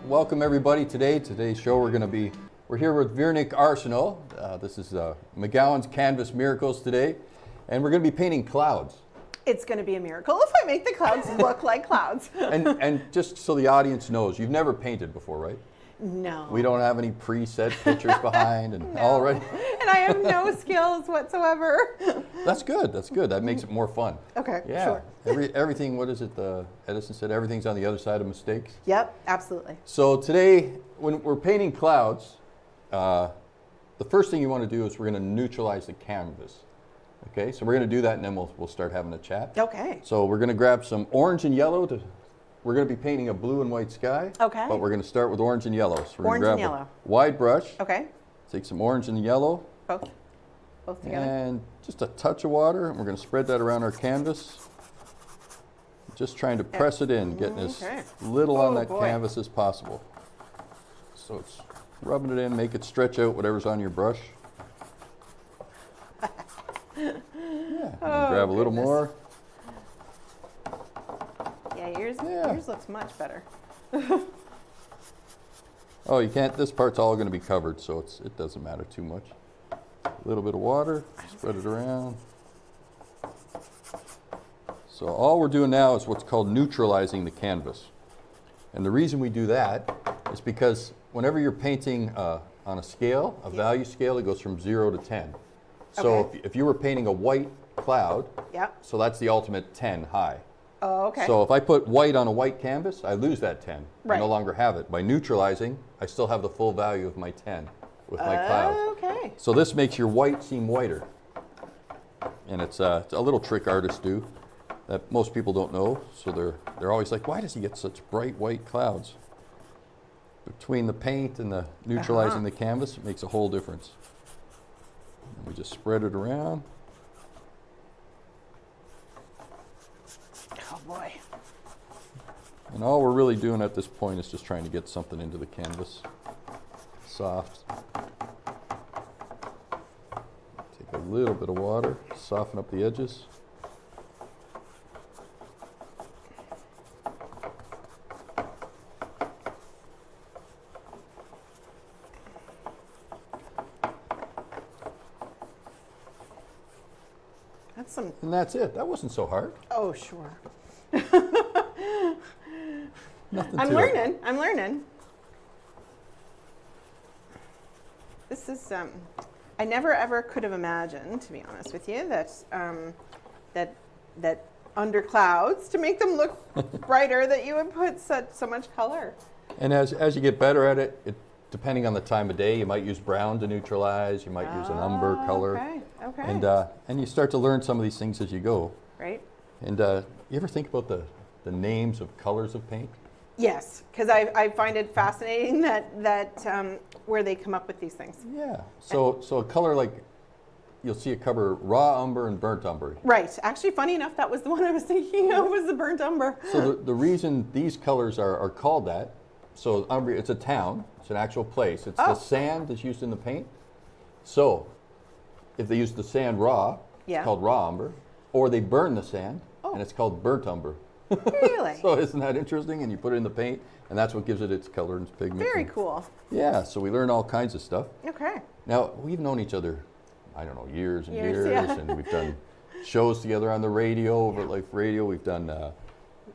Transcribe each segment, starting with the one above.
welcome everybody Today's show we're here with Veronique Arsenault. This is McGowan's Canvas Miracles today, and we're going to be painting clouds. It's going to be a miracle if I make the clouds look like clouds. And just so the audience knows, you've never painted before, right? No. We don't have any preset pictures behind and No. all right. And I have no skills whatsoever. That's good. That makes it more fun. Okay, Yeah. sure. Everything, what is it? Edison said everything's on the other side of mistakes. Yep, absolutely. So today, when we're painting clouds, the first thing you want to do is we're going to neutralize the canvas. Okay, so we're going to do that, and then we'll start having a chat. Okay. So we're going to grab some orange and yellow. We're going to be painting a blue and white sky. Okay. But we're going to start with orange and yellow. So we're Orange going and to grab yellow. a wide brush. Okay. Take some orange and yellow. Both together. And just a touch of water, and we're going to spread that around our canvas. Just trying to press it in, getting as little on that canvas as possible. So it's rubbing it in, make it stretch out whatever's on your brush. Yeah, grab a little more. Yeah, yours looks much better. Oh, you can't, this part's all going to be covered, so it doesn't matter too much. A little bit of water, spread it around. So all we're doing now is what's called neutralizing the canvas. And the reason we do that is because whenever you're painting on a scale, a value scale, it goes from 0 to 10. So if you were painting a white cloud, so that's the ultimate 10 high. Oh, okay. So if I put white on a white canvas, I lose that 10. Right. I no longer have it. By neutralizing, I still have the full value of my 10 with my clouds. Okay. So this makes your white seem whiter. And it's a little trick artists do that most people don't know. So they're always like, why does he get such bright white clouds? Between the paint and the neutralizing the canvas, it makes a whole difference. And we just spread it around. Oh boy. And all we're really doing at this point is just trying to get something into the canvas. Soft. Take a little bit of water, soften up the edges. And that's it. That wasn't so hard. Oh, sure. I'm learning. This is, I never ever could have imagined, to be honest with you, that under clouds, to make them look brighter, that you would put so much color. And as you get better at it, depending on the time of day, you might use brown to neutralize, you might use an umber color. Okay. And you start to learn some of these things as you go. Right. And you ever think about the names of colors of paint? Yes, because I find it fascinating that where they come up with these things. Yeah. So a color like, you'll see it cover raw umber and burnt umber. Right. Actually, funny enough, that was the one I was thinking of, was the burnt umber. So the reason these colors are called that, so umber, it's a town, it's an actual place. It's the sand that's used in the paint. So if they use the sand raw, it's called raw umber, or they burn the sand, and it's called burnt umber. Really? So isn't that interesting? And you put it in the paint, and that's what gives it its color and its pigment. Very cool. Yeah, so we learn all kinds of stuff. Okay. Now, we've known each other, I don't know, years and years, yeah. and we've done shows together on the radio, over at Life Radio. We've done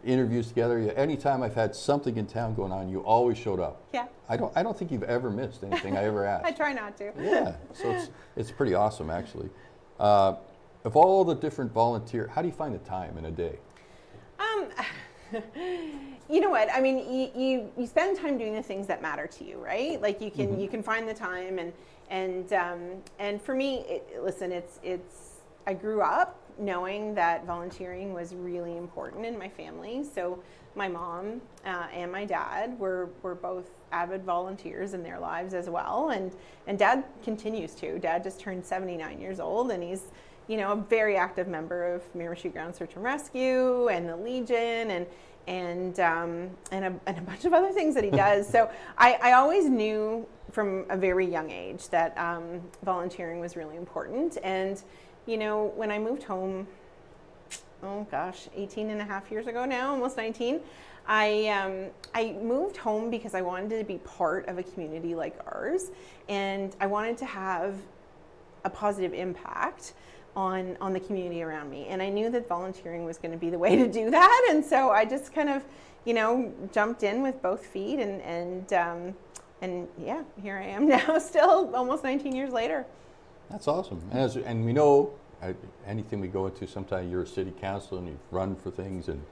interviews together. Anytime I've had something in town going on, you always showed up. Yeah. I don't think you've ever missed anything I ever asked. I try not to. Yeah, so it's pretty awesome, actually. Of all the different volunteer, how do you find the time in a day? You know what? I mean, you spend time doing the things that matter to you, right? Like you can find the time, and for me, I grew up knowing that volunteering was really important in my family. So my mom and my dad were both avid volunteers in their lives as well, and Dad continues to. Dad just turned 79 years old, and he's a very active member of Miramichi Ground Search and Rescue and the Legion and a bunch of other things that he does. So I always knew from a very young age that volunteering was really important. And when I moved home, 18 and a half years ago now, almost 19, I moved home because I wanted to be part of a community like ours, and I wanted to have a positive impact on the community around me. And I knew that volunteering was going to be the way to do that. And so I just kind of, jumped in with both feet, and yeah, here I am now, still almost 19 years later. That's awesome. And we know anything we go into, sometimes you're a city council and you run for things, and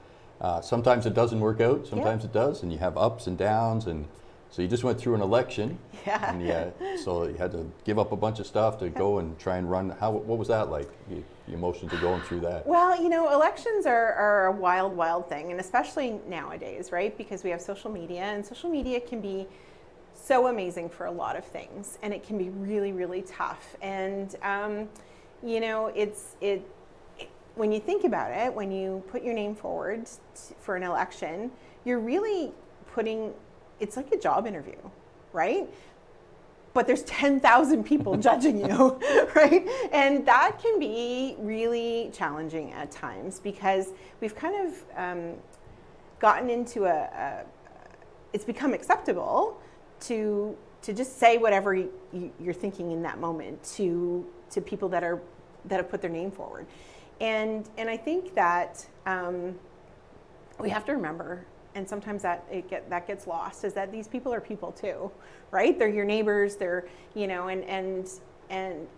sometimes it doesn't work out, sometimes it does, and you have ups and downs, and so you just went through an election, and so you had to give up a bunch of stuff to go and try and run. What was that like, the emotions of going through that? Well, elections are a wild, wild thing, and especially nowadays, right? Because we have social media, and social media can be so amazing for a lot of things, and it can be really, really tough. And when you think about it, when you put your name forward for an election, you're really it's like a job interview, right? But there's 10,000 people judging you, right? And that can be really challenging at times, because we've kind of gotten into it's become acceptable to just say whatever you're thinking in that moment to people that have put their name forward. And I think that we have to remember, and sometimes that gets lost, is that these people are people too, right? They're your neighbors. They're and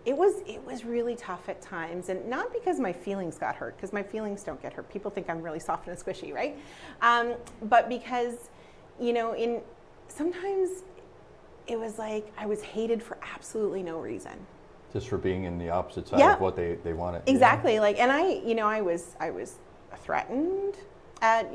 it was really tough at times, and not because my feelings got hurt, because my feelings don't get hurt. People think I'm really soft and squishy, right? But because sometimes it was like I was hated for absolutely no reason. Just for being in the opposite side of what they wanted. Exactly. Like, and I was threatened at,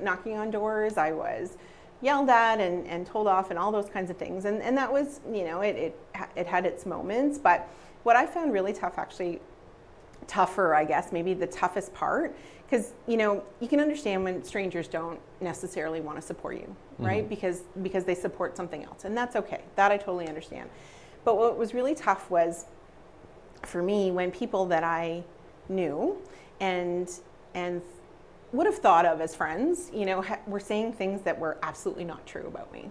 knocking on doors. I was yelled at and told off and all those kinds of things. And that was, it had its moments. But what I found really tougher, I guess, maybe the toughest part, because, you can understand when strangers don't necessarily want to support you, right? Mm-hmm. Because they support something else. And that's okay. That I totally understand. But what was really tough was, for me, when people that I knew and would have thought of as friends, were saying things that were absolutely not true about me.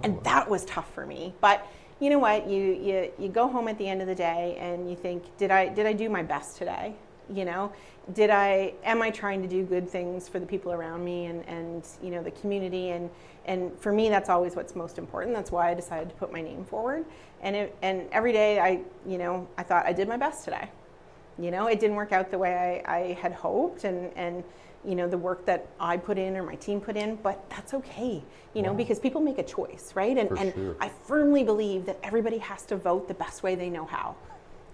And that was tough for me. But you know what? You go home at the end of the day and you think, did I do my best today? Am I trying to do good things for the people around me and the community? And for me, that's always what's most important. That's why I decided to put my name forward. And every day I thought I did my best today. It didn't work out the way I had hoped, and the work that I put in or my team put in, but that's okay, because people make a choice, right? And sure. I firmly believe that everybody has to vote the best way they know how,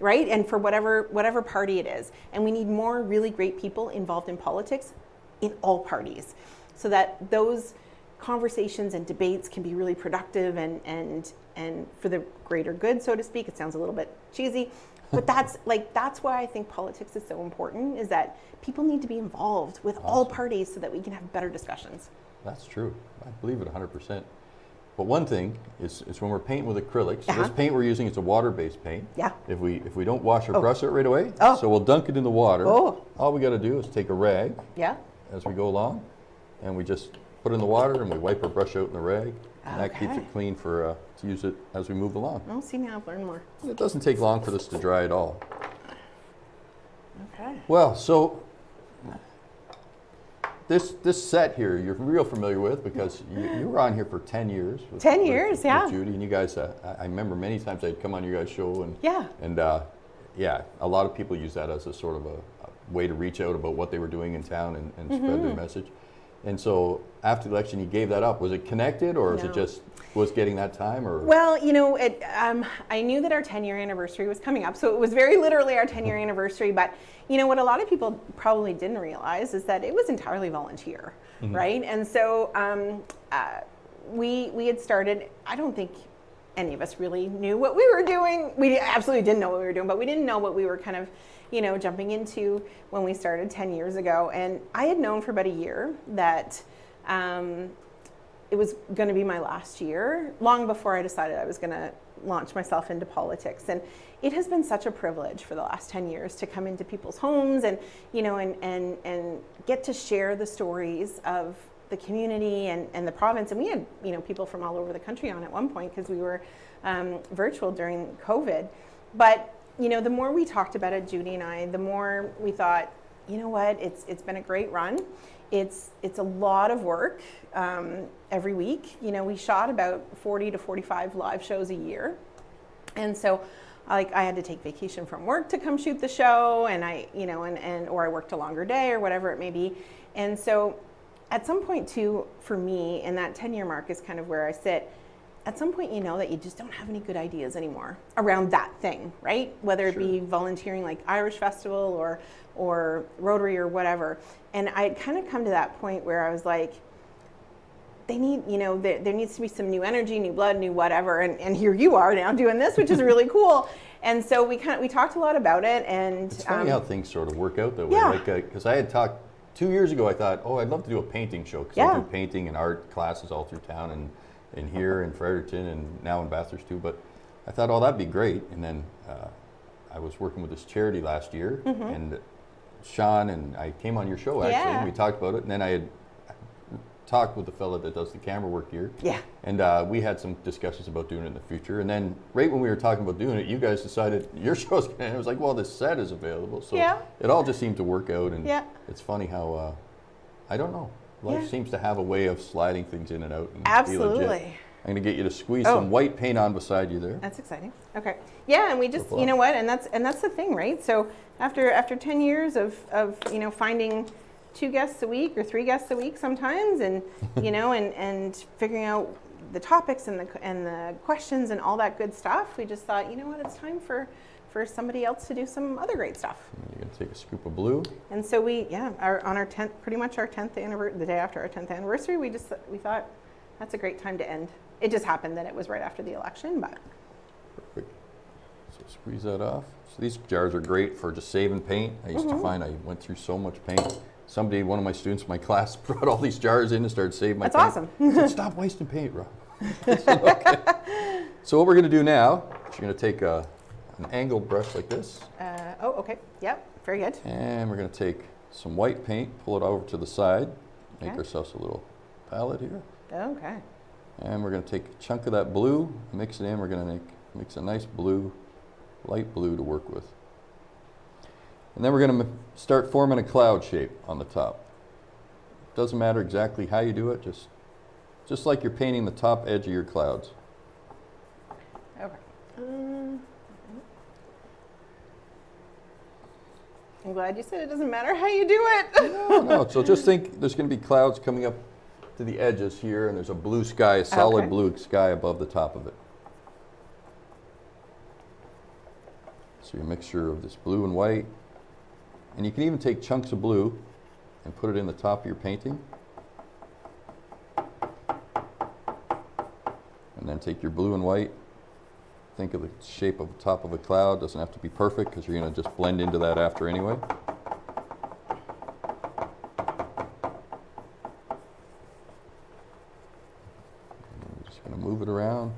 right? And for whatever party it is. And we need more really great people involved in politics in all parties, so that those conversations and debates can be really productive and for the greater good, so to speak. It sounds a little bit cheesy, but that's why I think politics is so important, is that people need to be involved with all parties so that we can have better discussions. That's true. I believe it 100%. But one thing is when we're painting with acrylics, so this paint we're using is a water-based paint. Yeah. If we don't wash or brush it right away, so we'll dunk it in the water. All we got to do is take a rag as we go along, and we just put it in the water and we wipe or brush out in the rag. And that keeps it clean for to use it as we move along. Oh, see, now I've learned more. It doesn't take long for this to dry at all. Okay. Well, so this set here you're real familiar with, because you were on here for 10 years. With Judy, and you guys, I remember many times I'd come on your guys' show, and a lot of people use that as a sort of a way to reach out about what they were doing in town and spread their message. And so after the election, you gave that up. Was it connected, or was it just getting that time? Or well, I knew that our 10-year anniversary was coming up, so it was very literally our 10-year anniversary. But what a lot of people probably didn't realize is that it was entirely volunteer, right? And so we had started. I don't think any of us really knew what we were doing. We absolutely didn't know what we were doing, but we didn't know what we were kind of jumping into when we started 10 years ago. And I had known for about a year that it was going to be my last year, long before I decided I was going to launch myself into politics. And it has been such a privilege for the last 10 years to come into people's homes and, and get to share the stories of the community and the province. And we had, people from all over the country on at one point because we were virtual during COVID. But, the more we talked about it, Judy and I, the more we thought, you know what, it's been a great run. It's a lot of work every week. We shot about 40 to 45 live shows a year. And so I had to take vacation from work to come shoot the show, and or I worked a longer day or whatever it may be. And so at some point too, for me, and that 10-year mark is kind of where I sit, at some point that you just don't have any good ideas anymore around that thing, right? Whether it be volunteering like Irish Festival or Rotary or whatever. And I had kind of come to that point where I was like, they need, there needs to be some new energy, new blood, new whatever. And here you are now doing this, which is really cool. And so we talked a lot about it. And it's funny how things sort of work out that way. Yeah. Like, because I had talked 2 years ago, I thought, I'd love to do a painting show, because I do painting and art classes all through town and here in Fredericton and now in Bathurst too. But I thought, that'd be great. And then I was working with this charity last year, and Sean and I came on your show actually, and we talked about it. And then I had talked with the fella that does the camera work here. Yeah. And we had some discussions about doing it in the future. And then right when we were talking about doing it, you guys decided your show's going to, and it was like, well, this set is available. So it all just seemed to work out. And it's funny how, I don't know, life seems to have a way of sliding things in and out. And absolutely. Be legit. I'm going to get you to squeeze some white paint on beside you there. That's exciting. Okay. Yeah, and we just, you know what, and that's the thing, right? So after 10 years of finding 2 guests a week or 3 guests a week sometimes, and and figuring out the topics and the questions and all that good stuff, we just thought, it's time for somebody else to do some other great stuff. You're going to take a scoop of blue. And so we, on our 10th, pretty much our 10th anniversary, the day after our 10th anniversary, we thought that's a great time to end. It just happened that it was right after the election, but. Perfect. So squeeze that off. So these jars are great for just saving paint. I used to find I went through so much paint. One of my students in my class brought all these jars in and started saving my paint. That's awesome. I said, stop wasting paint, Rob. Okay. So what we're going to do now, is you're going to take an angled brush like this. Okay. Yep. Very good. And we're going to take some white paint, pull it over to the side, make ourselves a little palette here. Okay. And we're going to take a chunk of that blue, mix it in. We're going to mix a nice blue, light blue to work with. And then we're going to start forming a cloud shape on the top. Doesn't matter exactly how you do it, just like you're painting the top edge of your clouds. Okay. I'm glad you said it doesn't matter how you do it. No. So just think there's going to be clouds coming up to the edges here, and there's a blue sky, a solid blue sky above the top of it. So your mixture of this blue and white. And you can even take chunks of blue and put it in the top of your painting. And then take your blue and white. Think of the shape of the top of a cloud. Doesn't have to be perfect because you're going to just blend into that after anyway. I'm just going to move it around,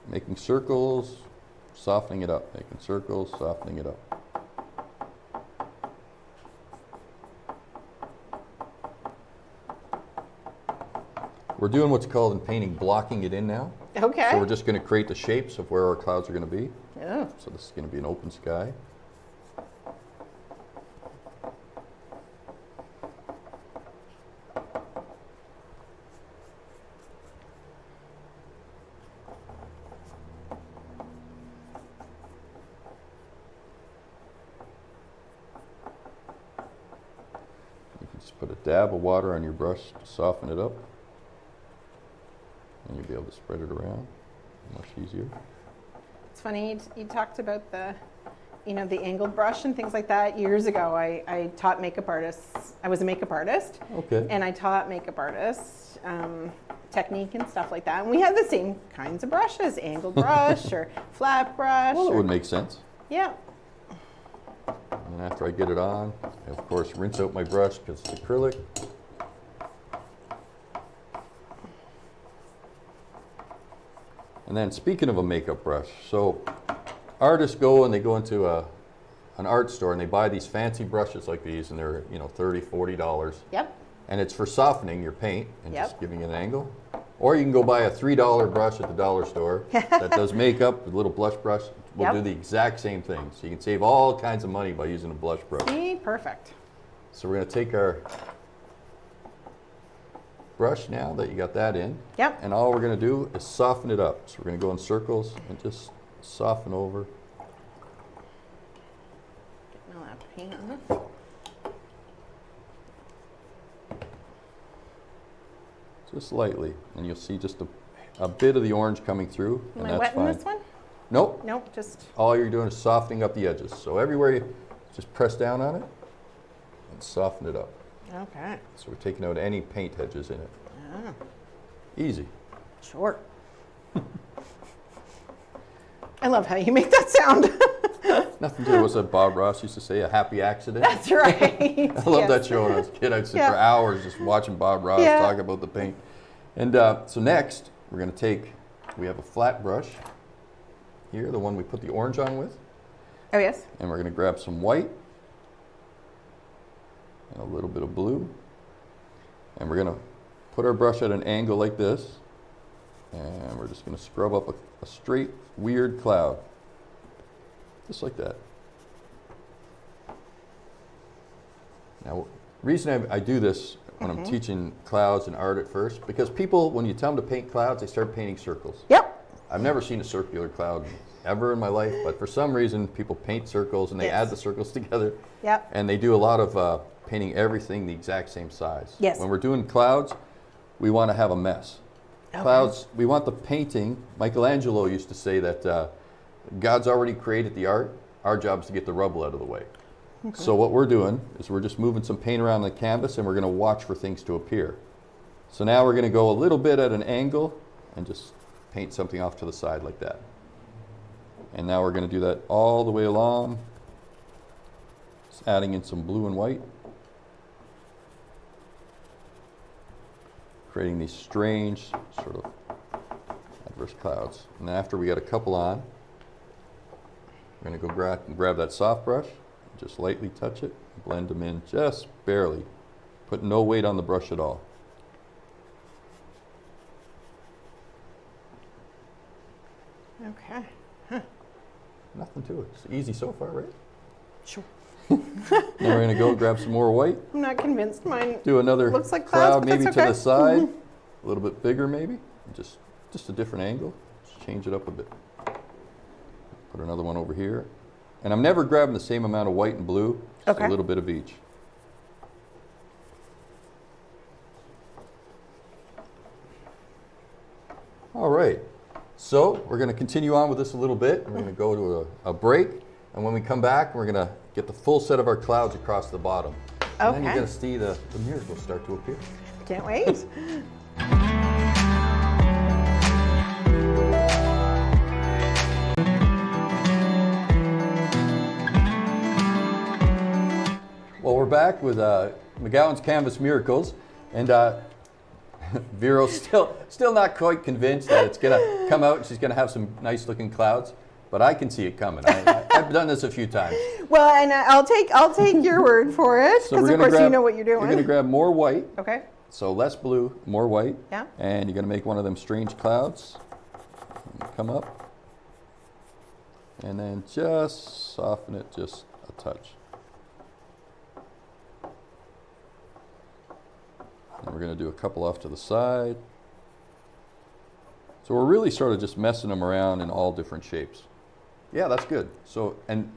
making circles, softening it up, making circles, softening it up. We're doing what's called in painting blocking it in now. Okay. So we're just going to create the shapes of where our clouds are going to be. Oh. So this is going to be an open sky. You can just put a dab of water on your brush to soften it up. And you'll be able to spread it around much easier. It's funny, you talked about the angled brush and things like that. Years ago, I taught makeup artists. I was a makeup artist. Okay. And I taught makeup artists technique and stuff like that. And we had the same kinds of brushes, angled brush or flat brush. Well, that would make sense. Yeah. And after I get it on, I of course rinse out my brush because it's acrylic. And then speaking of a makeup brush, so artists go and they go into an art store and they buy these fancy brushes like these, and they're $30, $40. Yep. And it's for softening your paint and Yep. just giving it an angle. Or you can go buy a $3 brush at the dollar store that does makeup, a little blush brush. Will Yep. do the exact same thing. So you can save all kinds of money by using a blush brush. See, perfect. So we're going to take our brush now that you got that in. Yep. And all we're going to do is soften it up. So we're going to go in circles and just soften over. Getting all that paint on it. Just lightly. And you'll see just a bit of the orange coming through. Am And I that's wetting fine. this one? Nope. Nope, just, All you're doing is softening up the edges. So everywhere you just press down on it and soften it up. okay. So we're taking out any paint edges in it. Ah, Easy. short. I love how you make that sound. Nothing to do. What's that Bob Ross used to say? A happy accident. That's right. I love that show when I was a kid. I'd sit Yeah. for hours just watching Bob Ross Yeah. talk about the paint. And so next, we're going to take, we have a flat brush here, the one we put the orange on with. Oh, yes. And we're going to grab some white and a little bit of blue. And we're going to put our brush at an angle like this. And we're just going to scrub up a straight, weird cloud. Just like that. Now, the reason I do this when I'm teaching clouds and art at first, because people, when you tell them to paint clouds, they start painting circles. Yep. I've never seen a circular cloud ever in my life, but for some reason, people paint circles and they Yes. add the circles together. Yep. And they do a lot of painting everything the exact same size. Yes. When we're doing clouds, we want to have a mess. Okay. Clouds, we want the painting. Michelangelo used to say that God's already created the art. Our job is to get the rubble out of the way. Okay. So what we're doing is we're just moving some paint around the canvas and we're going to watch for things to appear. So now we're going to go a little bit at an angle and just paint something off to the side like that. And now we're going to do that all the way along. Just adding in some blue and white. Creating these strange sort of adverse clouds. And after we got a couple on, we're going to go grab that soft brush, just lightly touch it, blend them in just barely. Put no weight on the brush at all. Okay. Nothing to it. It's easy so far, right? Sure. Then we're going to go grab some more white. I'm not convinced mine. Do another Looks like cloud, clouds, but maybe that's to okay. the side, a little bit bigger maybe, just a different angle. Just change it up a bit. Put another one over here. And I'm never grabbing the same amount of white and blue, just Okay. a little bit of each. All right, so we're going to continue on with this a little bit. We're going to go to a break, and when we come back, we're going to get the full set of our clouds across the bottom. And then you're Okay. going to see the miracles start to appear. Can't wait. Well, we're back with McGowan's Canvas Miracles, and Vero's still not quite convinced that it's going to come out and she's going to have some nice looking clouds, but I can see it coming. I've done this a few times. Well, and I'll take your word for it, So because we're of gonna course you grab- know what you're You're going to doing. grab more white, Okay. so less blue, more white, Yeah. and you're going to make one of them strange clouds. Come up, and then just soften it just a touch. And we're going to do a couple off to the side. So we're really sort of just messing them around in all different shapes. Yeah, that's good. So, and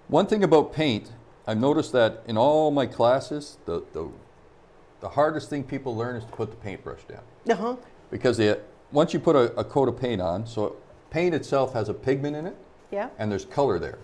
one thing about paint, I've noticed that in all my classes, the hardest thing people learn is to put the paintbrush down. Uh-huh. Because once you put a coat of paint on, so paint itself has a pigment in it, Yeah. and there's color there.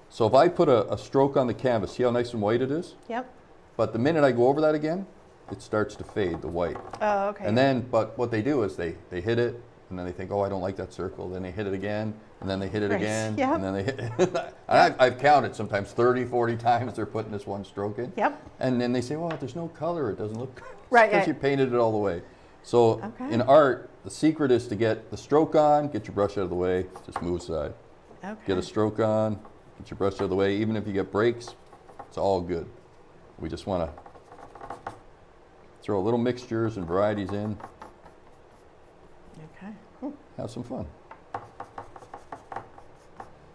So if I put a stroke on the canvas, see how nice and white it is? Yep. But the minute I go over that again, it starts to fade, the white. Oh, okay. And then, but what they do is they hit it, and then they think, oh, I don't like that circle. Then they hit it again, and then they hit it Right. again, Yep. and then they hit it. I've counted sometimes 30, 40 times they're putting this one stroke in. Yep. And then they say, well, there's no color, it doesn't look good. Right, Because right. you painted it all the way. So Okay. in art, the secret is to get the stroke on, get your brush out of the way, just move aside. Okay. Get a stroke on, get your brush out of the way. Even if you get breaks, it's all good. We just want to throw little mixtures and varieties in, Okay. have some fun.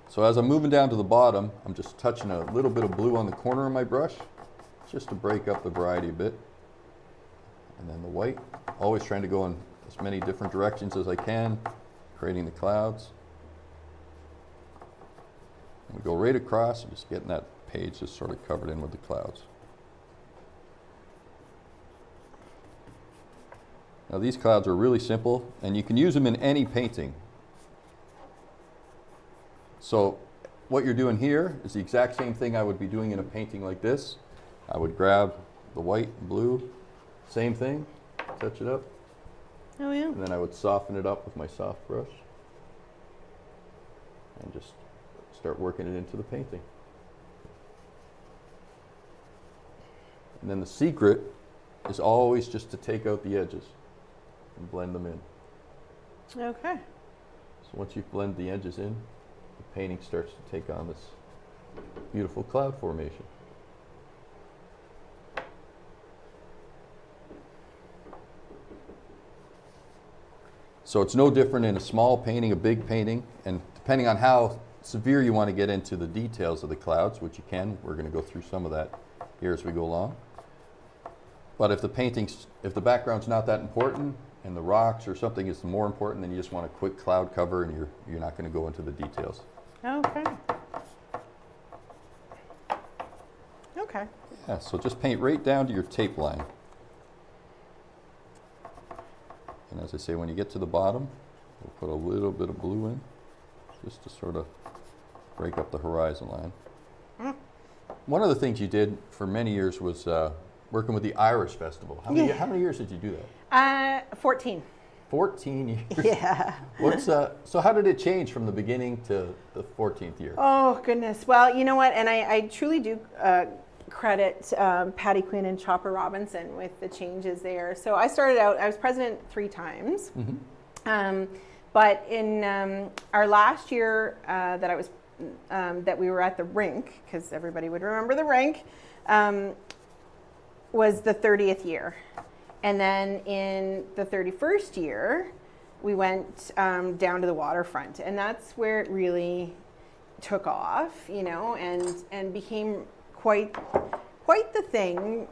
So as I'm moving down to the bottom, I'm just touching a little bit of blue on the corner of my brush, just to break up the variety a bit. And then the white, always trying to go in as many different directions as I can, creating the clouds. And we go right across and just getting that page just sort of covered in with the clouds. Now these clouds are really simple, and you can use them in any painting. So what you're doing here is the exact same thing I would be doing in a painting like this. I would grab the white and blue, same thing, touch it up, Oh yeah. and then I would soften it up with my soft brush and just start working it into the painting. And then the secret is always just to take out the edges and blend them in. Okay. So once you blend the edges in, the painting starts to take on this beautiful cloud formation. So it's no different in a small painting, a big painting, and depending on how severe you want to get into the details of the clouds, which you can, we're going to go through some of that here as we go along. But if the background's not that important and the rocks or something is more important, then you just want a quick cloud cover and you're not going to go into the details. Okay. Okay. Yeah, so just paint right down to your tape line. And as I say, when you get to the bottom, we'll put a little bit of blue in, just to sort of break up the horizon line. One of the things you did for many years was working with the Irish Festival. How many years did you do that? 14. 14 years? Yeah. So how did it change from the beginning to the 14th year? Oh, goodness. Well, you know what? And I truly do credit Patty Quinn and Chopper Robinson with the changes there. So I started out, I was president 3 times. Mm-hmm. But in our last year that I was, that we were at the rink, because everybody would remember the rink, was the 30th year. And then in the 31st year, we went down to the waterfront. And that's where it really took off, you know, and became quite the thing.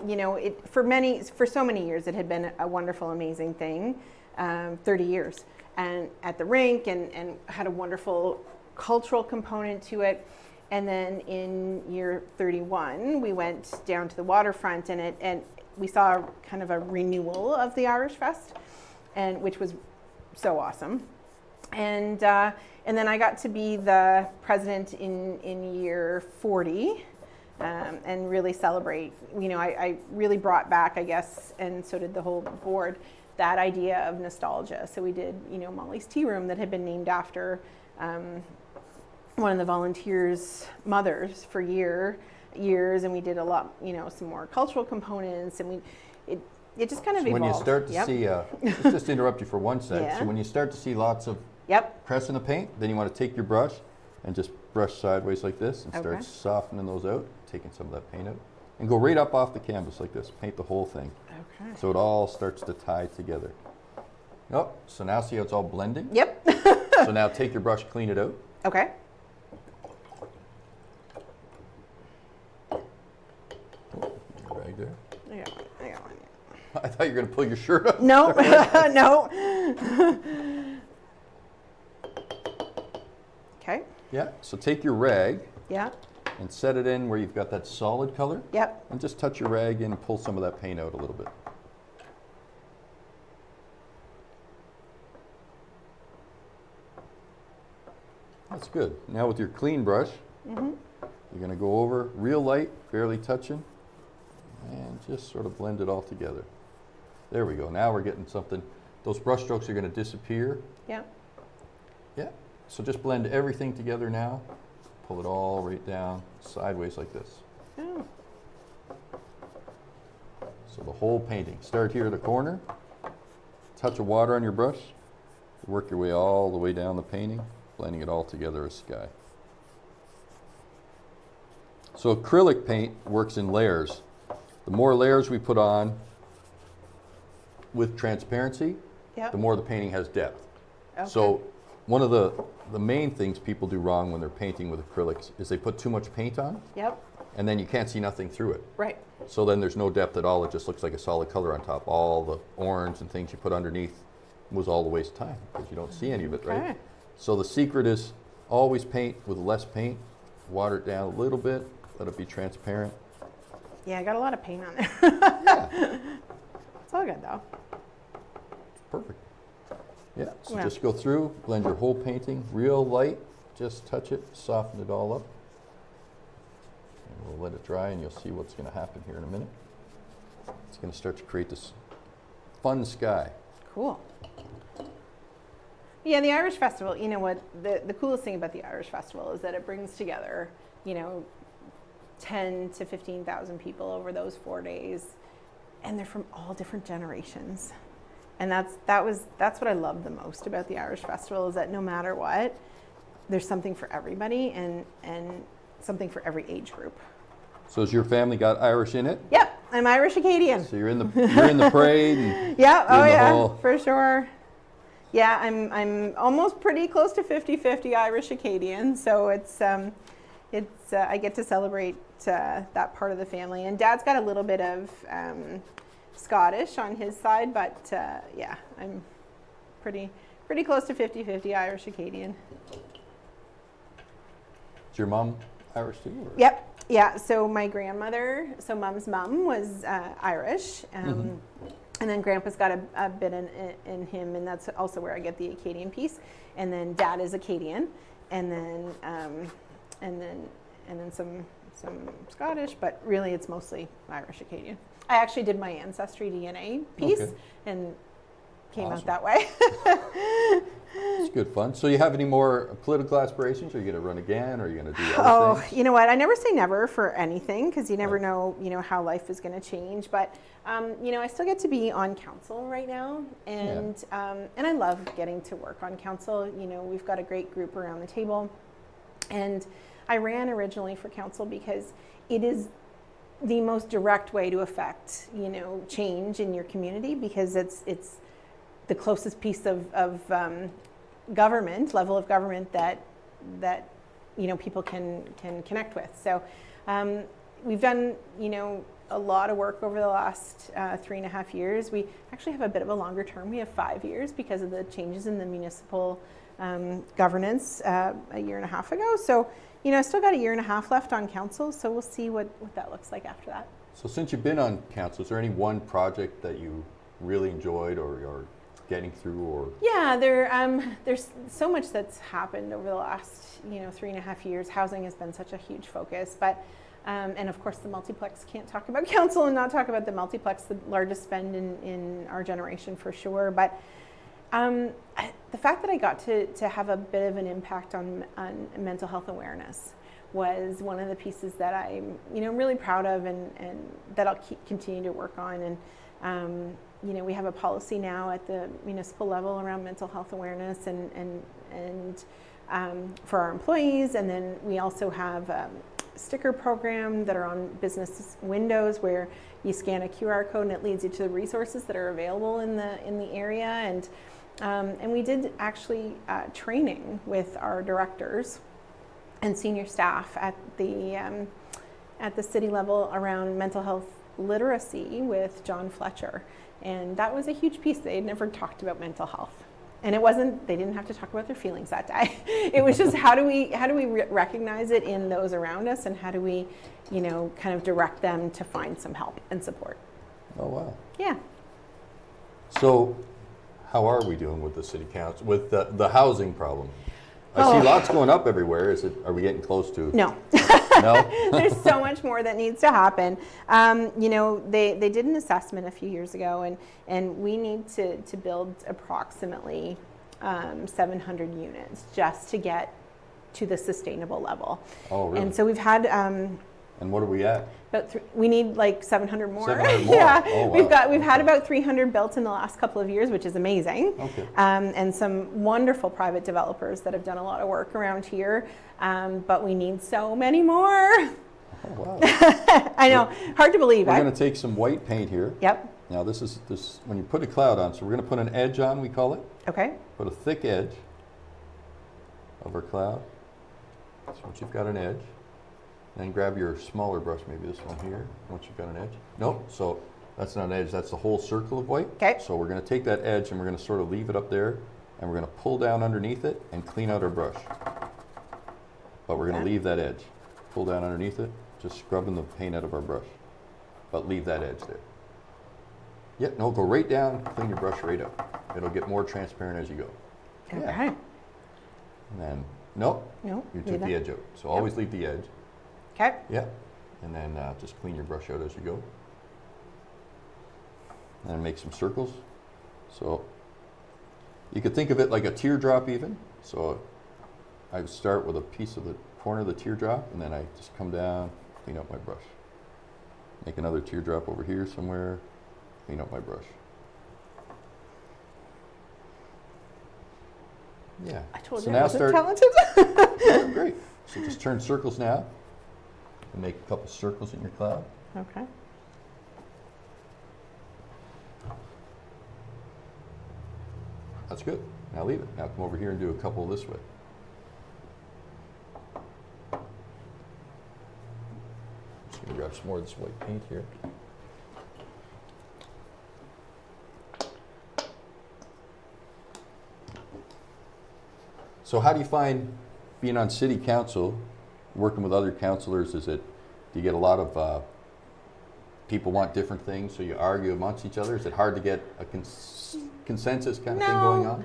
You know, for so many years, it had been a wonderful, amazing thing, 30 years. And at the rink and had a wonderful cultural component to it. And then in year 31, we went down to the waterfront and we saw kind of a renewal of the Irish Fest, and which was so awesome. And then I got to be the president in year 40 and really celebrate. You know, I really brought back, I guess, and so did the whole board, that idea of nostalgia. So we did, you know, Molly's Tea Room that had been named after one of the volunteers' mothers for years, and we did a lot, you know, some more cultural components, and it just kind of evolved. When you start to see, let's just interrupt you for one sec. Yeah. So when you start to see lots of crest in the paint, then you want to take your brush and just brush sideways like this and start softening those out, taking some of that paint out, and go right up off the canvas like this. Paint the whole thing. Okay. So it all starts to tie together. Oh, so now see how it's all blending? Yep. So now take your brush, clean it out. Okay. Right there. I got one. I thought you were going to pull your shirt up. No, no. Okay. Yeah, so take your rag Yeah. and set it in where you've got that solid color. Yep. And just touch your rag in and pull some of that paint out a little bit. That's good. Now with your clean brush, you're going to go over real light, barely touching, and just sort of blend it all together. There we go. Now we're getting something. Those brush strokes are going to disappear. Yeah. Yeah. So just blend everything together now. Pull it all right down sideways like this. Oh. So the whole painting. Start here at the corner. Touch of water on your brush. Work your way all the way down the painting, blending it all together as sky. So acrylic paint works in layers. The more layers we put on, with transparency, Yep. the more the painting has depth. Okay. So one of the main things people do wrong when they're painting with acrylics is they put too much paint on, Yep. and then you can't see nothing through it. Right. So then there's no depth at all. It just looks like a solid color on top. All the orange and things you put underneath was all the waste of time because you don't see any of it, Okay. right? So the secret is always paint with less paint, water it down a little bit, let it be transparent. Yeah, I got a lot of paint on there. Yeah, It's all good though. it's perfect. Yeah, so Yeah. just go through, blend your whole painting, real light, just touch it, soften it all up. And we'll let it dry and you'll see what's going to happen here in a minute. It's going to start to create this fun sky. Cool. Yeah, the Irish Festival, you know what, the coolest thing about the Irish Festival is that it brings together, 10 to 15,000 people over those 4 days, and they're from all different generations. And that's what I love the most about the Irish Festival, is that no matter what, there's something for everybody and something for every age group. So has your family got Irish in it? Yep, I'm Irish Acadian. So you're in the parade and Yeah, oh doing the yeah, whole- for sure. Yeah, I'm almost pretty close to 50-50 Irish Acadian, so it's I get to celebrate that part of the family. And Dad's got a little bit of Scottish on his side, but yeah, I'm pretty close to 50-50 Irish Acadian. Is your mom Irish too? Or? Yep. Yeah, so my grandmother, so Mom's mom was Irish, and then Grandpa's got a bit in him, and that's also where I get the Acadian piece. And then Dad is Acadian, and then some Scottish, but really it's mostly Irish Acadian. I actually did my ancestry DNA piece, Okay. and came Awesome. out that way. It's good fun. So you have any more political aspirations? Are you going to run again? Or are you going to do other Oh, things? you know what? I never say never for anything, because you never know, how life is going to change. But I still get to be on council right now, and I love getting to work on council. We've got a great group around the table, and I ran originally for council because it is the most direct way to affect change in your community, because it's the closest piece of government, level of government that people can connect with. So we've done a lot of work over the last 3.5 years. We actually have a bit of a longer term. We have 5 years because of the changes in the municipal governance a 1.5 years ago. So I still got a 1.5 years left on council. So we'll see what that looks like after that. So since you've been on council, is there any one project that you really enjoyed or getting through? Or Yeah, there's so much that's happened over the last 3.5 years. Housing has been such a huge focus, but and of course the multiplex, can't talk about council and not talk about the multiplex, the largest spend in our generation for sure. But the fact that I got to have a bit of an impact on mental health awareness was one of the pieces that I'm really proud of, and that I'll continue to work on. And we have a policy now at the municipal level around mental health awareness and for our employees. And then we also have a sticker program that are on business windows where you scan a QR code and it leads you to the resources that are available in the area. And we did actually training with our directors and senior staff at the city level around mental health literacy with John Fletcher. And that was a huge piece. They had never talked about mental health. And they didn't have to talk about their feelings that day. It was just how do we recognize it in those around us, and how do we, kind of direct them to find some help and support. oh wow. Yeah. So how are we doing with the city council with the housing problem? I Oh. see lots going up everywhere. Are we getting close to? No. No? There's so much more that needs to happen. They did an assessment a few years ago, and we need to build approximately 700 units just to get to the sustainable level. Oh, really? And so we've had And what are we at? we need like 700 more. 700 more. Yeah, Oh, wow. we've had about 300 built in the last couple of years, which is amazing. Okay. And some wonderful private developers that have done a lot of work around here. But we need so many more. Oh, wow. I know, hard to believe. We're going to take some white paint here. Yep. Now this when you put a cloud on, so we're going to put an edge on, we call it. Okay. Put a thick edge of our cloud. So once you've got an edge, then grab your smaller brush, maybe this one here, once you've got an edge. Nope, so that's not an edge, that's the whole circle of white. Okay. So we're going to take that edge and we're going to sort of leave it up there, and we're going to pull down underneath it and clean out our brush. But we're going to leave that edge. Pull down underneath it, just scrubbing the paint out of our brush. But leave that edge there. Yeah, no, go right down, clean your brush right up. It'll get more transparent as you go. Okay. Yeah. And then, nope, No. you took the edge out. So always leave the edge. Okay. Yeah. And then just clean your brush out as you go. And then make some circles. So you could think of it like a teardrop even. So I would start with a piece of the corner of the teardrop, and then I just come down, clean up my brush. Make another teardrop over here somewhere, clean up my brush. Yeah. I told so you I now wasn't start. talented. Oh, great. So just turn circles now, and make a couple circles in your cloud. Okay. That's good. Now leave it. Now come over here and do a couple this way. Just gonna grab some more of this white paint here. So how do you find being on city council, working with other councilors? Do you get a lot of people want different things, so you argue amongst each other? Is it hard to get a consensus kind of thing going on?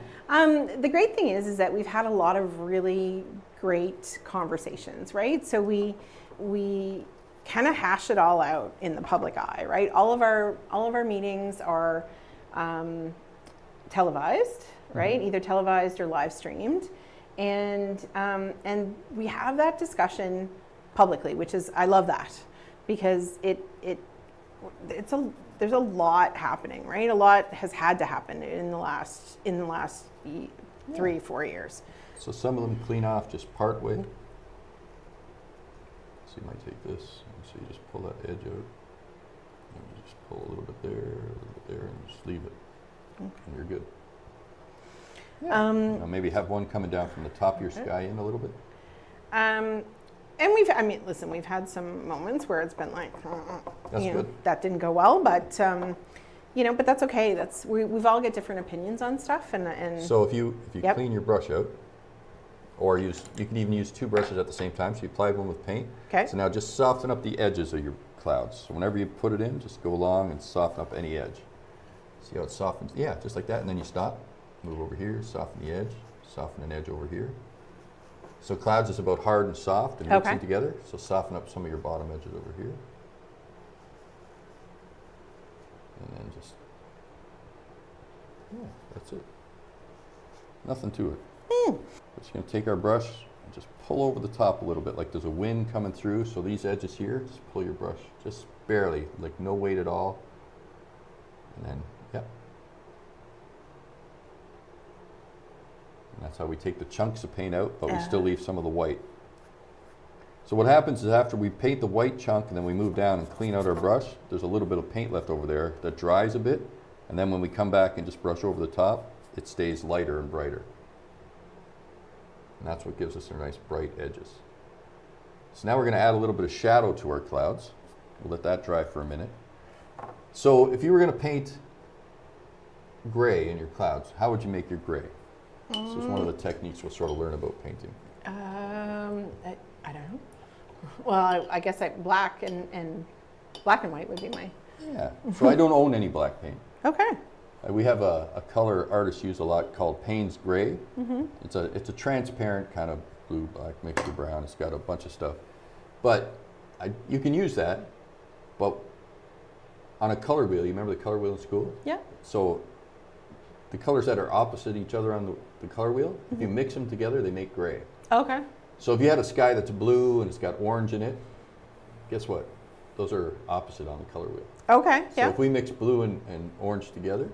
The great thing is that we've had a lot of really great conversations, right? So we kind of hash it all out in the public eye, right? All of our meetings are televised, right? Mm-hmm. Either televised or live streamed, and we have that discussion publicly, which is, I love that, because there's a lot happening, right? A lot has had to happen in the last 3-4 years. So some of them clean off just part way. So you might take this, and so you just pull that edge out, and you just pull a little bit there, a little bit there, and just leave it, and you're good. Yeah. Now maybe have one coming down from the top of your sky in a little bit. And we've had some moments where it's been like, That's good. that didn't go well, but but that's okay. We've all got different opinions on stuff, and So if you clean your brush out, or you can even use two brushes at the same time. So you apply one with paint. Okay. So now just soften up the edges of your clouds. So whenever you put it in, just go along and soften up any edge. See how it softens? Yeah, just like that, and then you stop. Move over here, soften the edge, soften an edge over here. So clouds is about hard and soft and mixing together. So soften up some of your bottom edges over here. And then just, that's it. Nothing to it. We're just going to take our brush and just pull over the top a little bit, like there's a wind coming through. So these edges here, just pull your brush, just barely, like no weight at all. And then, and that's how we take the chunks of paint out, but we still leave some of the white. So what happens is after we paint the white chunk and then we move down and clean out our brush, there's a little bit of paint left over there that dries a bit. And then when we come back and just brush over the top, it stays lighter and brighter. And that's what gives us our nice bright edges. So now we're going to add a little bit of shadow to our clouds. We'll let that dry for a minute. So if you were going to paint gray in your clouds, how would you make your gray? This is one of the techniques we'll sort of learn about painting. I don't know. Well, I guess black and white would be my. Yeah. So I don't own any black paint. Okay. We have a color artists use a lot called Payne's Gray. Mm-hmm. It's a transparent kind of blue, black, mixed with brown. It's got a bunch of stuff. But you can use that, but on a color wheel, you remember the color wheel in school? Yeah. So the colors that are opposite each other on the color wheel, if you mix them together, they make gray. Okay. So if you had a sky that's blue and it's got orange in it, guess what? Those are opposite on the color wheel. Okay, So if we mix blue and orange together,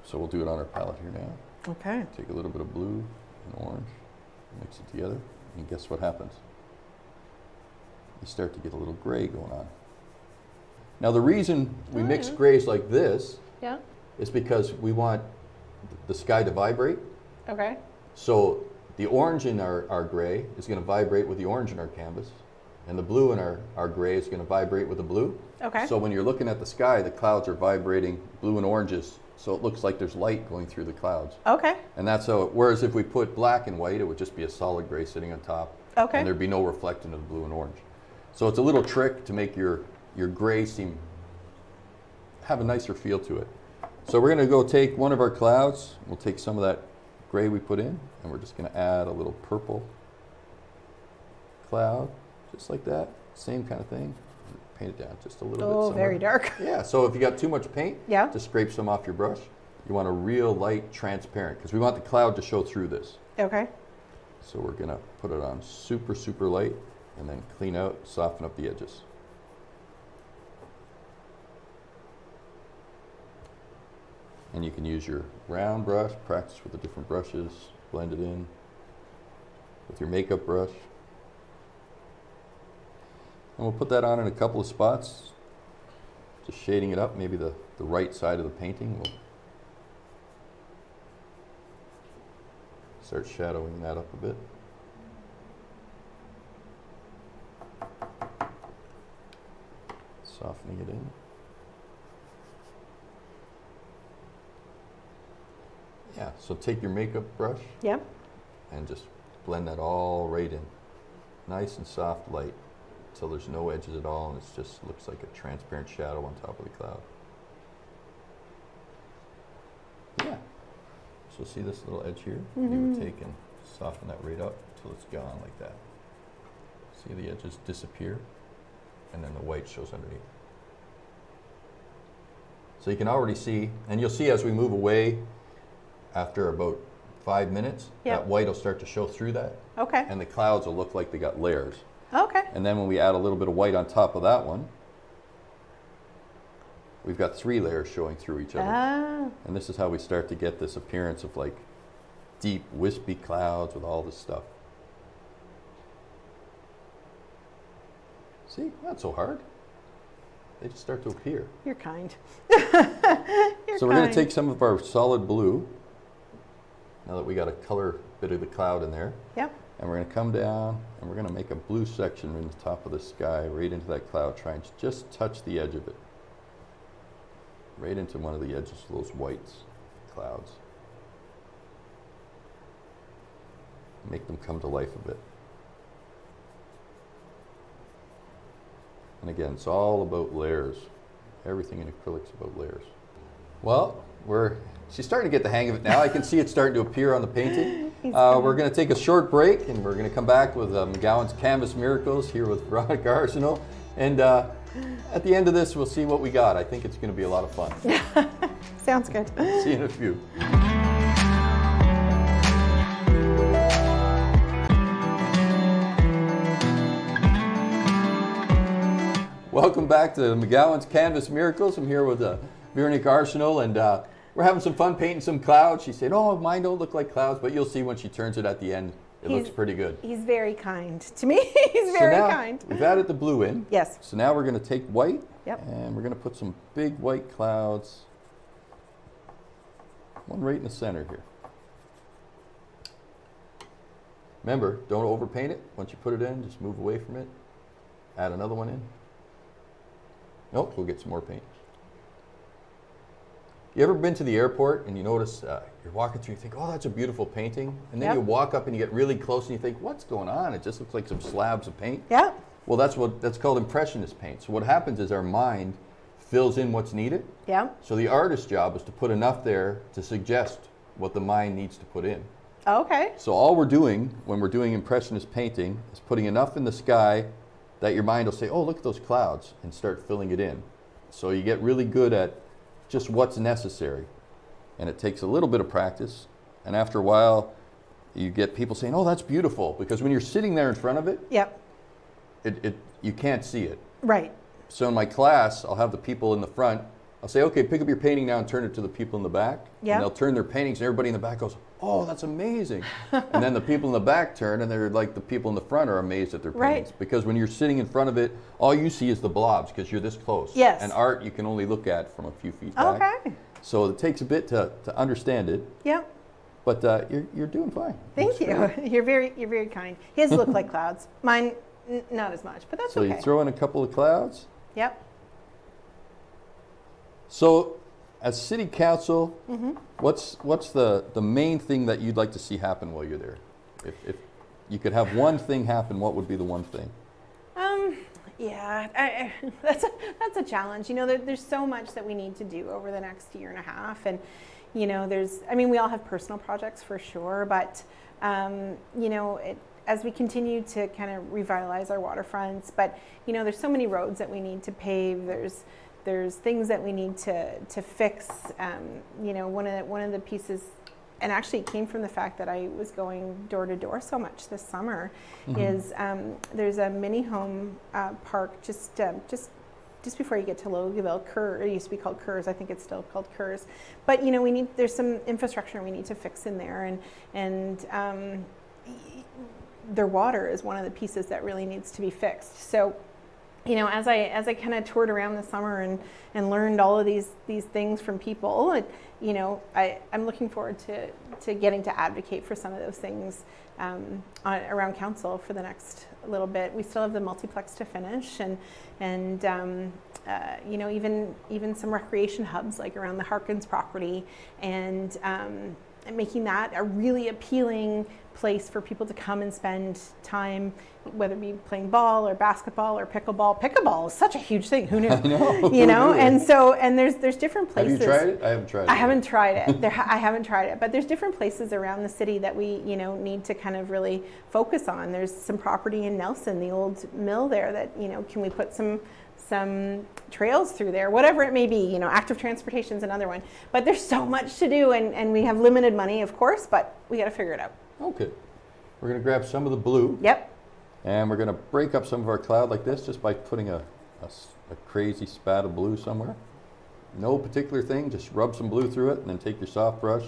so we'll do it on our palette here now. Okay. Take a little bit of blue and orange, mix it together, and guess what happens? You start to get a little gray going on. Now the reason we mix yeah. grays like this Yeah. is because we want the sky to vibrate. Okay. So the orange in our gray is going to vibrate with the orange in our canvas, and the blue in our gray is going to vibrate with the blue. Okay. So when you're looking at the sky, the clouds are vibrating blue and oranges, so it looks like there's light going through the clouds. Okay. And that's how whereas if we put black and white, it would just be a solid gray sitting on top. Okay. And there'd be no reflection of the blue and orange. So it's a little trick to make your gray have a nicer feel to it. So we're going to go take one of our clouds. We'll take some of that gray we put in, and we're just going to add a little purple cloud, just like that. Same kind of thing. Paint it down just a little bit. Oh, somewhere. very dark. Yeah, so if you got too much paint, Yeah. just scrape some off your brush. You want a real light, transparent, because we want the cloud to show through this. Okay. So we're going to put it on super, super light, and then clean out, soften up the edges. And you can use your round brush, practice with the different brushes, blend it in with your makeup brush. And we'll put that on in a couple of spots, just shading it up, maybe the right side of the painting. We'll start shadowing that up a bit. Softening it in. Yeah, so take your makeup brush Yep. and just blend that all right in. Nice and soft light until there's no edges at all, and it just looks like a transparent shadow on top of the cloud. Yeah. So see this little edge here? You would take and soften that right up until it's gone like that. See the edges disappear, and then the white shows underneath. So you can already see, and you'll see as we move away after about 5 minutes, Yep. that white will start to show through that, Okay. and the clouds will look like they got layers. Okay. And then when we add a little bit of white on top of that one, we've got 3 layers showing through each other. Ah. And this is how we start to get this appearance of like deep, wispy clouds with all this stuff. See, not so hard. They just start to appear. You're kind. So we're going to take some of our solid blue, now that we got a color bit of the cloud in there, Yep. and we're going to come down and we're going to make a blue section in the top of the sky, right into that cloud, try and just touch the edge of it. Right into one of the edges of those white clouds. Make them come to life a bit. And again, it's all about layers. Everything in acrylic's about layers. Well, she's starting to get the hang of it now. I can see it starting to appear on the painting. We're going to take a short break, and we're going to come back with McGowan's Canvas Miracles here with Veronique Arsenault. And at the end of this, we'll see what we got. I think it's going to be a lot of fun. Sounds good. See you in a few. Welcome back to McGowan's Canvas Miracles. I'm here with Veronique Arsenault, and we're having some fun painting some clouds. She said, "Oh, mine don't look like clouds," but you'll see when she turns it at the end, it looks pretty good. He's very kind to me. He's very so now, kind. We've added the blue in. Yes. So now we're going to take white, Yep. and we're going to put some big white clouds. One right in the center here. Remember, don't overpaint it. Once you put it in, just move away from it. Add another one in. Nope, we'll get some more paint. You ever been to the airport and you notice you're walking through, you think, oh, that's a beautiful painting. And then Yep. you walk up and you get really close and you think, what's going on? It just looks like some slabs of paint. Yeah. Well, that's called impressionist paint. So what happens is our mind fills in what's needed. Yeah. So the artist's job is to put enough there to suggest what the mind needs to put in. Okay. So all we're doing when we're doing impressionist painting is putting enough in the sky that your mind will say, oh, look at those clouds, and start filling it in. So you get really good at just what's necessary. And it takes a little bit of practice. And after a while, you get people saying, oh, that's beautiful. Because when you're sitting there in front of it, Yep. you can't see it. Right. So in my class, I'll have the people in the front I'll say, okay, pick up your painting now and turn it to the people in the back. Yeah. And they'll turn their paintings and everybody in the back goes, oh, that's amazing. And then the people in the back turn and they're like, the people in the front are amazed at their paintings. Right. Because when you're sitting in front of it, all you see is the blobs because you're this close. Yes. And art you can only look at from a few feet back. Okay. So it takes a bit to understand it. Yep. But you're doing fine. Thank you. You're very kind. His look like clouds. Mine, not as much, but that's So okay. you throw in a couple of clouds. Yep. So, as city council, Mm-hmm. what's the main thing that you'd like to see happen while you're there? If you could have one thing happen, what would be the one thing? Yeah, that's a challenge. You know, there's so much that we need to do over the next year and a half, and you know, we all have personal projects for sure, but you know, as we continue to kind of revitalize our waterfronts, but you know, there's so many roads that we need to pave. There's things that we need to fix. You know, one of the pieces, and actually it came from the fact that I was going door to door so much this summer, is there's a mini home park just before you get to Loganville. It used to be called Kerrs. I think it's still called Kerrs. But you know, there's some infrastructure we need to fix in there, and their water is one of the pieces that really needs to be fixed. So, you know, as I kind of toured around the summer and learned all of these things from people, you know, I'm looking forward to getting to advocate for some of those things around council for the next little bit. We still have the multiplex to finish, and you know, even some recreation hubs like around the Harkins property, and making that a really appealing place for people to come and spend time, whether it be playing ball or basketball or pickleball. Pickleball is such a huge thing. Who knew? I know. You know, and there's different places. Have you tried it? I haven't tried it. I haven't tried it. I haven't tried it, but there's different places around the city that we, you know, need to kind of really focus on. There's some property in Nelson, the old mill there, that, you know, can we put some trails through there, whatever it may be. You know, active transportation is another one. But there's so much to do, and we have limited money, of course, but we got to figure it out. Okay. We're going to grab some of the blue. Yep. And we're going to break up some of our cloud like this just by putting a crazy spat of blue somewhere. No particular thing, just rub some blue through it and then take your soft brush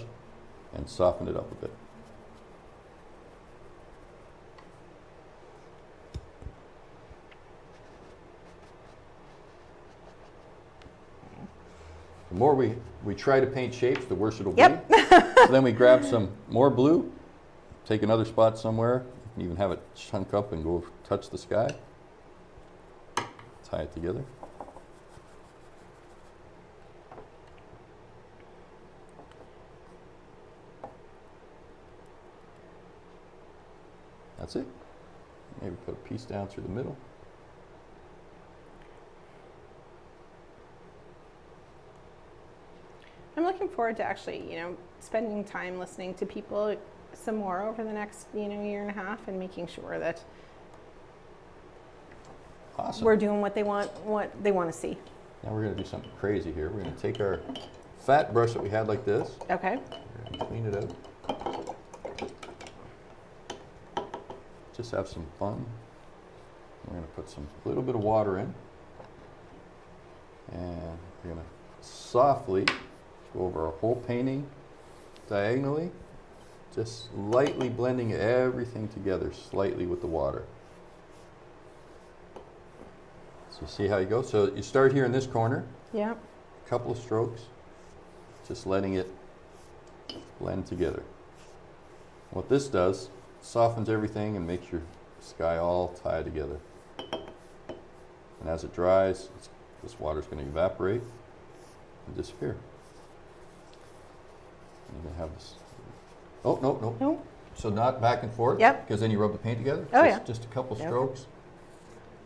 and soften it up a bit. The more we try to paint shapes, the worse it'll Yep. be. So then we grab some more blue, take another spot somewhere, even have it chunk up and go touch the sky. Tie it together. That's it. Maybe put a piece down through the middle. I'm looking forward to actually, you know, spending time listening to people some more over the next, you know, year and a half, and making sure that Awesome. we're doing what they want to see. Now we're going to do something crazy here. We're going to take our fat brush that we had like this, Okay. we're going to clean it out. Just have some fun. We're going to put a little bit of water in, and we're going to softly go over our whole painting diagonally, just lightly blending everything together slightly with the water. So you see how you go? So you start here in this corner, Yeah. a couple of strokes, just letting it blend together. What this does, softens everything and makes your sky all tie together. And as it dries, this water's going to evaporate and disappear. And you're going to have this. Oh, no. Nope. So not back and forth. Yep. Because then you rub the paint together. Oh, just, yeah. Just a couple Yep. strokes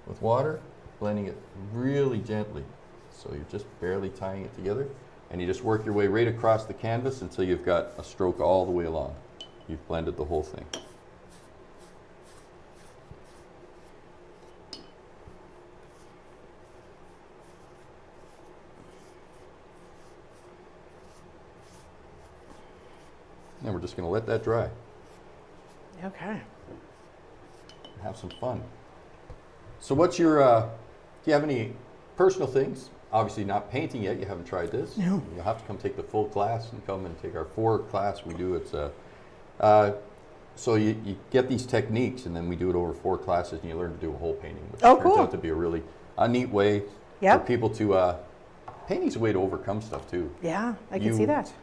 with water, blending it really gently. So you're just barely tying it together. And you just work your way right across the canvas until you've got a stroke all the way along. You've blended the whole thing. And we're just going to let that dry. Okay. Have some fun. So what's your, do you have any personal things obviously not painting yet, you haven't tried this. No. You'll have to come take the full class and come and take our 4 class we do. It's so you get these techniques, and then we do it over 4 classes, and you learn to do a whole painting, which Oh, turns cool. out to be a really neat way Yep. for people to, painting's a way to overcome stuff too. Yeah, I can You- see that.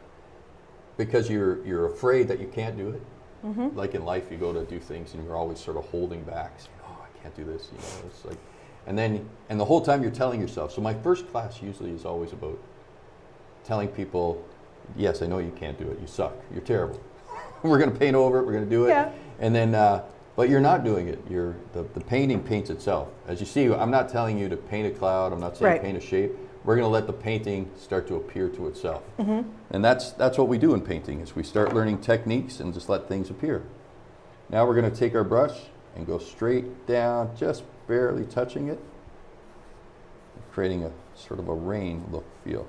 Because you're afraid that you can't do it. Mm-hmm. Like in life, you go to do things and you're always sort of holding back. Saying, oh, I can't do this. You know, it's like, and the whole time you're telling yourself. So my first class usually is always about telling people, yes, I know you can't do it. You suck. You're terrible. We're going to paint over it. We're going to do it. Yeah. And then, but you're not doing it. The painting paints itself. As you see, I'm not telling you to paint a cloud. I'm not saying Right. paint a shape. We're going to let the painting start to appear to itself. Mm-hmm. And that's what we do in painting, is we start learning techniques and just let things appear. Now we're going to take our brush and go straight down, just barely touching it, creating a sort of a rain look feel.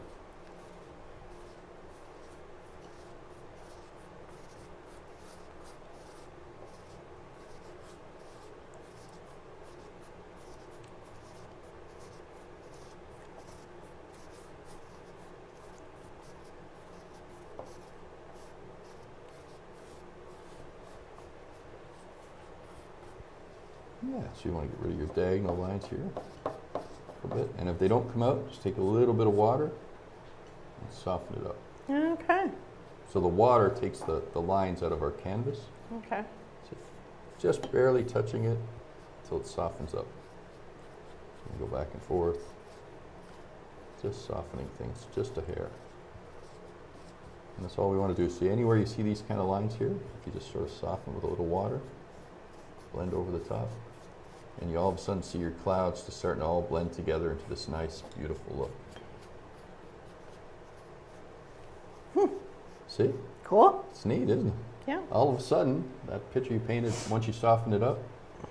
Yeah, so you want to get rid of your diagonal lines here a bit. And if they don't come out, just take a little bit of water and soften it up. Okay. So the water takes the lines out of our canvas, Okay. so just barely touching it until it softens up. So you go back and forth, just softening things just a hair. And that's all we want to do. See, anywhere you see these kind of lines here, if you just sort of soften with a little water, blend over the top, and you all of a sudden see your clouds just starting to all blend together into this nice, beautiful look. See? Cool. It's neat, isn't it? Yeah. All of a sudden, that picture you painted, once you soften it up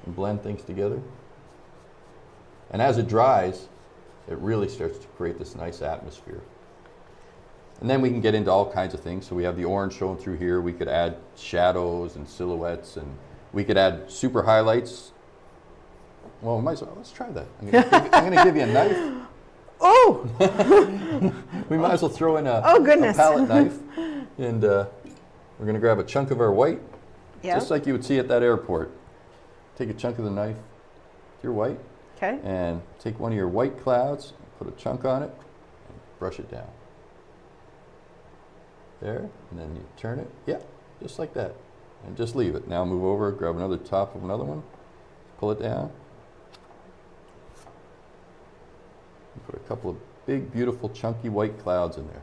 and blend things together, and as it dries, it really starts to create this nice atmosphere. And then we can get into all kinds of things. So we have the orange showing through here. We could add shadows and silhouettes, and we could add super highlights. Well, we might as well, let's try that. I'm going to give you a knife. Oh! We might as well throw in a Goodness. palette knife, and we're going to grab a chunk of our white, Yeah. just like you would see at that airport. Take a chunk of the knife with your white, Okay. and take one of your white clouds, put a chunk on it, and brush it down. There, and then you turn it, yeah, just like that, and just leave it. Now move over, grab another top of another one, pull it down, and put a couple of big, beautiful, chunky white clouds in there.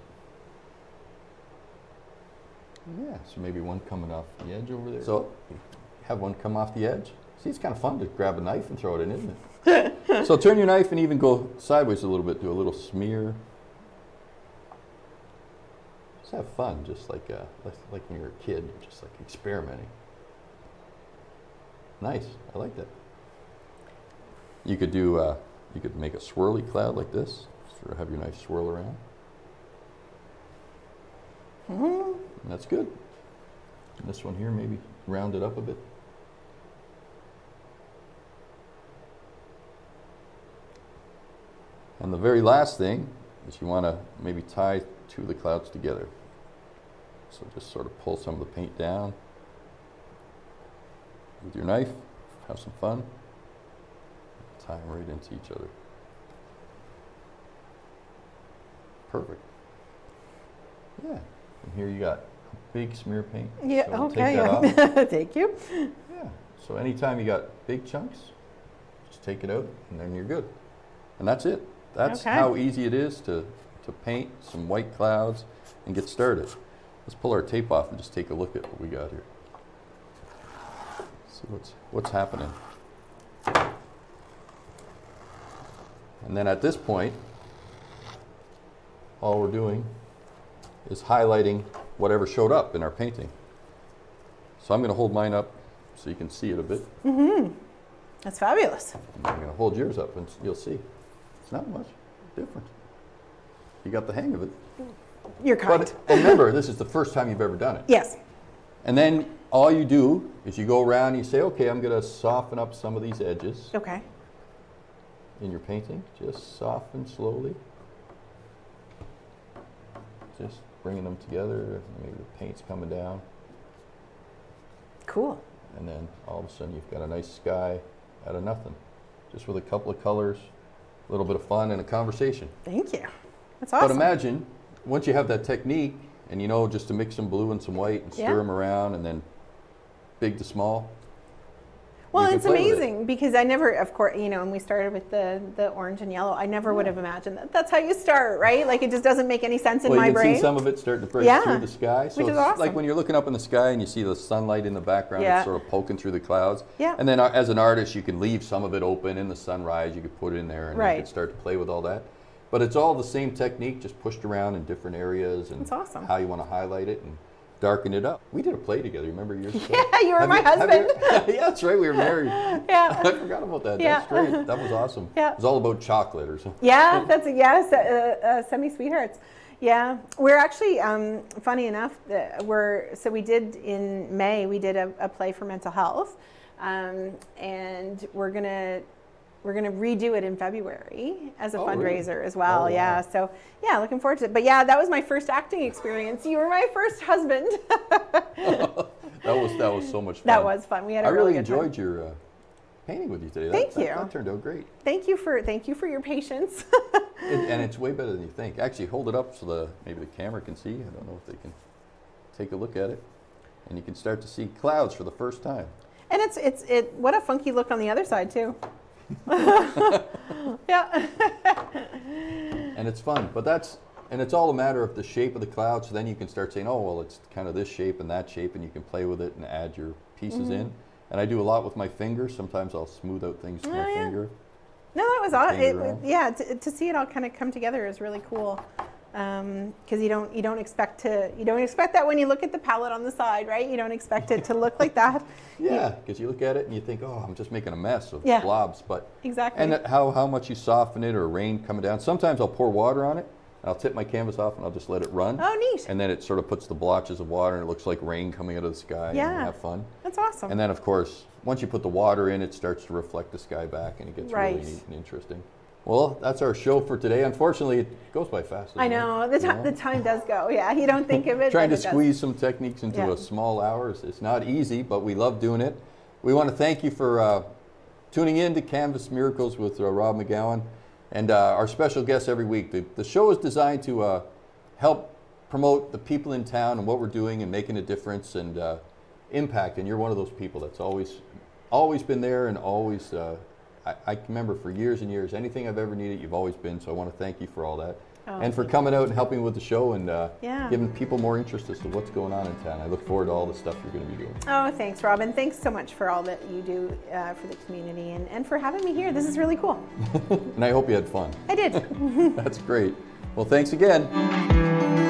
Yeah, so maybe one coming off the edge over there. So have one come off the edge. See, it's kind of fun to grab a knife and throw it in, isn't it? So turn your knife and even go sideways a little bit, do a little smear. Just have fun, just like when you're a kid, you're just like experimenting. Nice, I like that. You could do, you could make a swirly cloud like this, sort of have your knife swirl around. Mm-hmm. And that's good. And this one here, maybe round it up a bit. And the very last thing is you want to maybe tie 2 of the clouds together. So just sort of pull some of the paint down with your knife, have some fun, tie them right into each other. Perfect. Yeah, and here you got a big smear paint. Yeah, So we'll okay. take that off. Thank you. Yeah, so anytime you got big chunks, just take it out and then you're good. And that's it. That's Okay. how easy it is to paint some white clouds and get started. Let's pull our tape off and just take a look at what we got here. See what's happening. And then at this point, all we're doing is highlighting whatever showed up in our painting. So I'm going to hold mine up so you can see it a bit. Mm-hmm. That's fabulous. And I'm going to hold yours up and you'll see. It's not much different. You got the hang of it. You're kind. But remember, this is the first time you've ever done it. Yes. And then all you do is you go around and you say, okay, I'm going to soften up some of these edges Okay. in your painting. Just soften slowly. just bringing them together. Maybe the paint's coming down. Cool. And then all of a sudden you've got a nice sky out of nothing. Just with a couple of colors, a little bit of fun and a conversation. Thank you. That's awesome. But imagine, once you have that technique, and you know just to mix some blue and some white and stir them around, and then big to small. Well, it's amazing because I never, of course, you know, and we started with the orange and yellow. I never would have imagined that. That's how you start, right? Like it just doesn't make any sense in my you brain. can see some of it starting to break through the sky. So which is it's awesome. like when you're looking up in the sky and you see the sunlight in the background, it's sort of poking through the clouds. Yeah. And then as an artist, you can leave some of it open in the sunrise. You could put it in there and you can start to play with all that. But it's all the same technique, just pushed around in different areas and that's awesome. How you want to highlight it and darken it up. We did a play together, remember years ago? Yeah, you were my husband. Yeah, that's right, we were married. Yeah. I forgot about that. Yeah. That's great. That was awesome. Yeah. It was all about chocolate or something. Yeah, Semi-Sweethearts. Yeah, we're actually, funny enough, we did in May, we did a play for mental health, and we're gonna redo it in February as a fundraiser really? as well. Oh, wow. Yeah, so yeah, looking forward to it. But yeah, that was my first acting experience. You were my first husband. That was so much fun. That was fun. We had a I really good enjoyed time. your painting with you today. Thank you. That turned out great. Thank you for your patience. And it's way better than you think. Actually, hold it up so maybe the camera can see. I don't know if they can take a look at it, and you can start to see clouds for the first time. And it's what a funky look on the other side too. Yeah. And it's fun, and it's all a matter of the shape of the cloud. So then you can start saying, oh, well, it's kind of this shape and that shape, and you can play with it and add your pieces in. And I do a lot with my fingers. Sometimes I'll smooth out things with my finger. No, that was awesome. To see it all kind of come together is really cool. Because you don't expect that when you look at the palette on the side, right? You don't expect it to look like that. Yeah, because you look at it and you think, oh, I'm just making a mess of blobs. But exactly. And how much you soften it, or rain coming down. Sometimes I'll pour water on it. I'll tip my canvas off and I'll just let it run. Oh, neat. And then it sort of puts the blotches of water and it looks like rain coming out of the sky. Yeah. And have fun. That's awesome. And then, of course, once you put the water in, it starts to reflect the sky back and it gets really neat and interesting. Well, that's our show for today. Unfortunately, it goes by fast. I know. The time does go. Yeah, you don't think of it. Trying to squeeze some techniques into a small hour is not easy, but we love doing it. We want to thank you for tuning in to Canvas Miracles with Rob McGowan and our special guests every week. The show is designed to help promote the people in town and what we're doing and making a difference and impact. And you're one of those people that's always been there and always... I can remember for years and years, anything I've ever needed, you've always been. So I want to thank you for all that. And for coming out and helping with the show and giving people more interest as to what's going on in town. I look forward to all the stuff you're going to be doing. Oh, thanks, Robin. Thanks so much for all that you do for the community and for having me here. This is really cool. And I hope you had fun. I did. That's great. Well, thanks again.